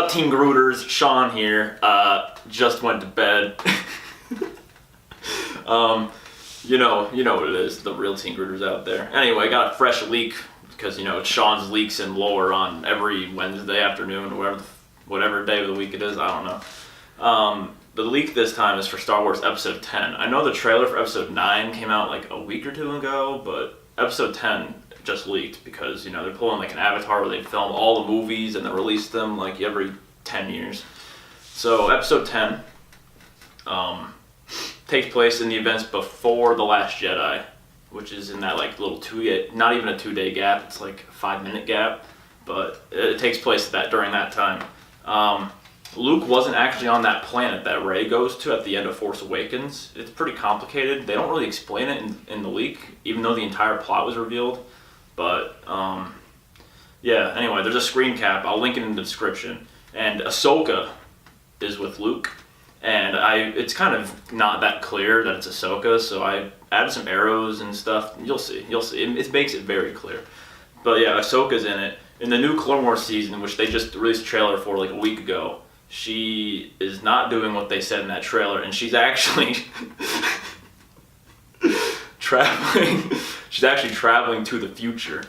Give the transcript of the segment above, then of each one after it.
up, Team Grooters? Sean here. Just went to bed. You know what it is. The real Team Grooters out there. Anyway, I got a fresh leak because it's Sean's leaks and lore on every Wednesday afternoon, or whatever day of the week it is. I don't know. The leak this time is for Star Wars Episode 10. I know the trailer for Episode 9 came out like a week or two ago, but Episode 10 just leaked because they're pulling like an Avatar where they film all the movies and they release them like every 10 years. So Episode 10 takes place in the events before The Last Jedi, which is in that like little not even a 2-day gap. It's like a 5-minute gap, but it takes place during that time. Luke wasn't actually on that planet that Rey goes to at the end of Force Awakens. It's pretty complicated. They don't really explain it in the leak, even though the entire plot was revealed. But, yeah, anyway, there's a screen cap. I'll link it in the description. And Ahsoka is with Luke. And it's kind of not that clear that it's Ahsoka, so I added some arrows and stuff. You'll see. It makes it very clear. But yeah, Ahsoka's in it. In the new Clone Wars season, which they just released a trailer for like a week ago, she is not doing what they said in that trailer, and she's actually traveling. She's actually traveling to the future,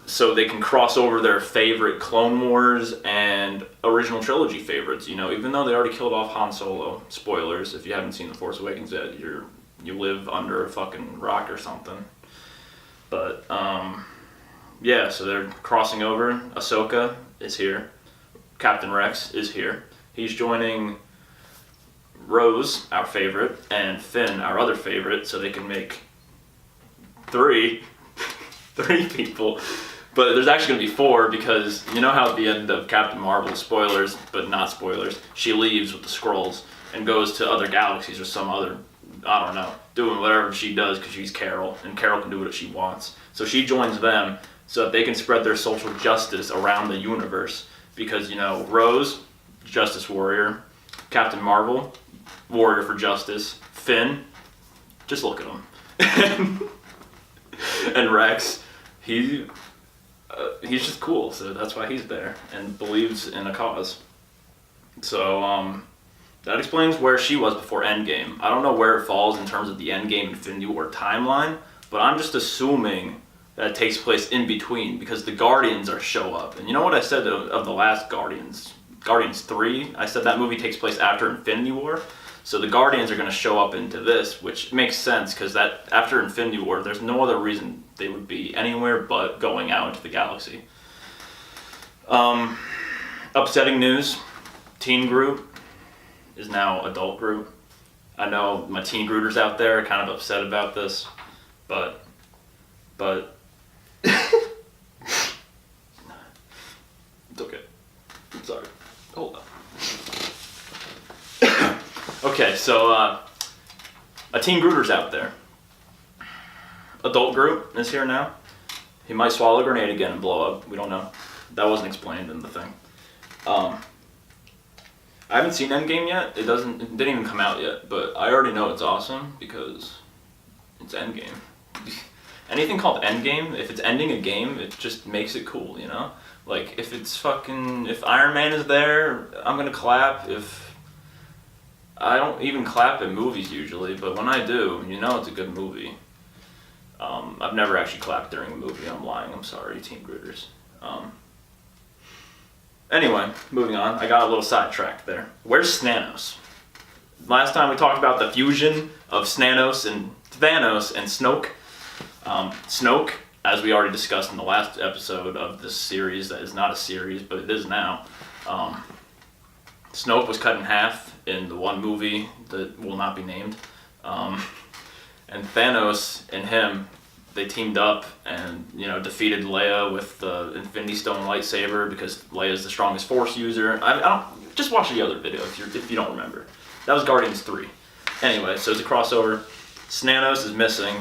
so they can cross over their favorite Clone Wars and original trilogy favorites. Even though they already killed off Han Solo. Spoilers if you haven't seen The Force Awakens yet. You live under a fucking rock or something. But yeah, so they're crossing over. Ahsoka is here. Captain Rex is here. He's joining Rose, our favorite, and Finn, our other favorite, so they can make three people. But there's actually going to be 4 because you know how at the end of Captain Marvel, spoilers, but not spoilers, she leaves with the Skrulls and goes to other galaxies or some other, I don't know, doing whatever she does because she's Carol, and Carol can do what she wants. So she joins them so that they can spread their social justice around the universe. Because, Rose, Justice Warrior, Captain Marvel, Warrior for Justice, Finn, just look at him. And Rex, he's just cool, so that's why he's there, and believes in a cause. So, that explains where she was before Endgame. I don't know where it falls in terms of the Endgame Infinity War timeline, but I'm just assuming that takes place in between because the Guardians show up. And you know what I said of the last Guardians 3? I said that movie takes place after Infinity War. So the Guardians are going to show up into this, which makes sense because that after Infinity War, there's no other reason they would be anywhere but going out into the galaxy. Upsetting news, Teen Groot is now Adult Groot. I know my Teen Grooters out there are kind of upset about this, but it's okay. I'm sorry. Hold on. Okay, so a Teen Grooter's out there. Adult Groot is here now. He might swallow a grenade again and blow up. We don't know. That wasn't explained in the thing. I haven't seen Endgame yet. It didn't even come out yet, but I already know it's awesome because it's Endgame. Anything called Endgame, if it's ending a game, it just makes it cool, Like, if Iron Man is there, I'm gonna clap. I don't even clap at movies usually, but when I do, it's a good movie. I've never actually clapped during a movie, I'm lying, I'm sorry, Team Grooters. Anyway, moving on, I got a little sidetracked there. Where's Thanos? Last time we talked about the fusion of Thanos and Snoke. Snoke, as we already discussed in the last episode of this series, that is not a series, but it is now. Snoke was cut in half in the one movie that will not be named. And Thanos and him, they teamed up and, defeated Leia with the Infinity Stone lightsaber because Leia's the strongest Force user. I don't, just watch the other video if you don't remember. That was Guardians 3. Anyway, so it's a crossover. Thanos is missing.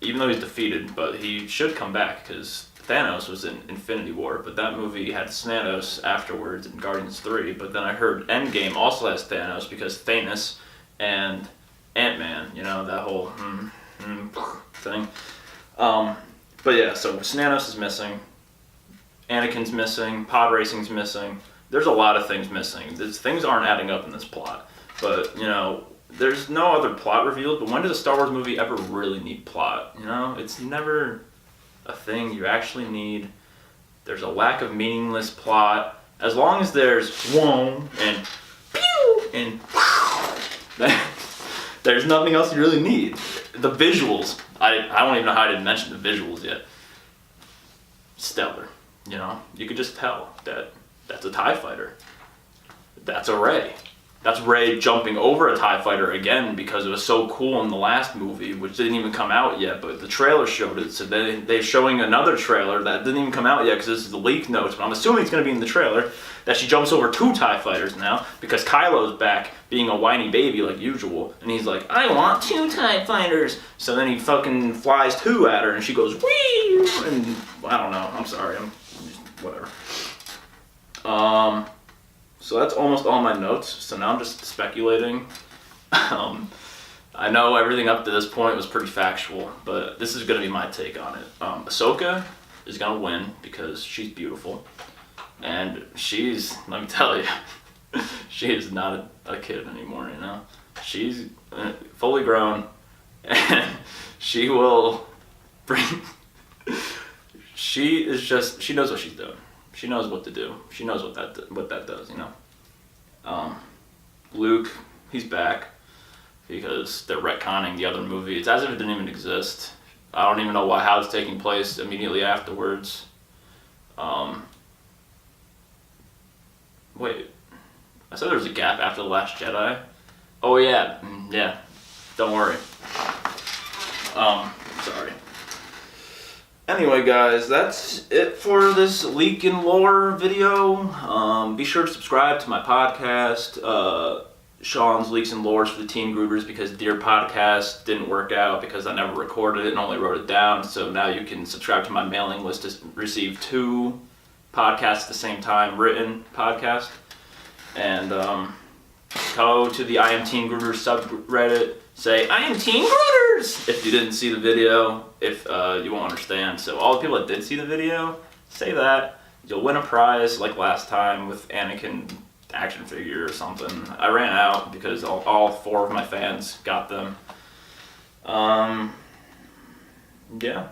Even though he's defeated, but he should come back because Thanos was in Infinity War, but that movie had Thanos afterwards in Guardians 3, but then I heard Endgame also has Thanos because Thanos and Ant-Man, that whole thing. But yeah, so Thanos is missing, Anakin's missing, pod racing's missing. there's a lot of things missing. Things aren't adding up in this plot. But, there's no other plot revealed. But when does a Star Wars movie ever really need plot? It's never a thing you actually need. There's a lack of meaningless plot. As long as there's whoom and pew and there's nothing else you really need. The visuals, I don't even know how I didn't mention the visuals yet. Stellar, you could just tell that that's a TIE fighter. That's a Rey. That's Rey jumping over a TIE fighter again because it was so cool in the last movie, which didn't even come out yet, but the trailer showed it. So they're showing another trailer that didn't even come out yet because this is the leak notes, but I'm assuming it's going to be in the trailer, that she jumps over 2 TIE fighters now because Kylo's back being a whiny baby like usual, and he's like, I want 2 TIE fighters. So then he fucking flies 2 at her and she goes, wee! And I don't know. I'm sorry. Whatever. So that's almost all my notes. So now I'm just speculating. I know everything up to this point was pretty factual, but this is going to be my take on it. Ahsoka is going to win because she's beautiful. And let me tell you, she is not a kid anymore, She's fully grown, and she will bring... she knows what she's doing. She knows what to do. She knows what that does, Luke, he's back because they're retconning the other movie. It's as if it didn't even exist. I don't even know how it's taking place immediately afterwards. Wait, I said there was a gap after The Last Jedi. Oh yeah, don't worry. Sorry. Anyway, guys, that's it for this leak and lore video. Be sure to subscribe to my podcast, Sean's Leaks and Lores for the Teen Groovers, because Dear Podcast didn't work out because I never recorded it and only wrote it down. So now you can subscribe to my mailing list to receive 2 podcasts at the same time, written podcast. And go to the I Am Teen Groovers subreddit. Say, I am Teen Groovers! If you didn't see the video, if you won't understand. So all the people that did see the video, say that. You'll win a prize like last time with Anakin action figure or something. I ran out because all 4 of my fans got them. Yeah.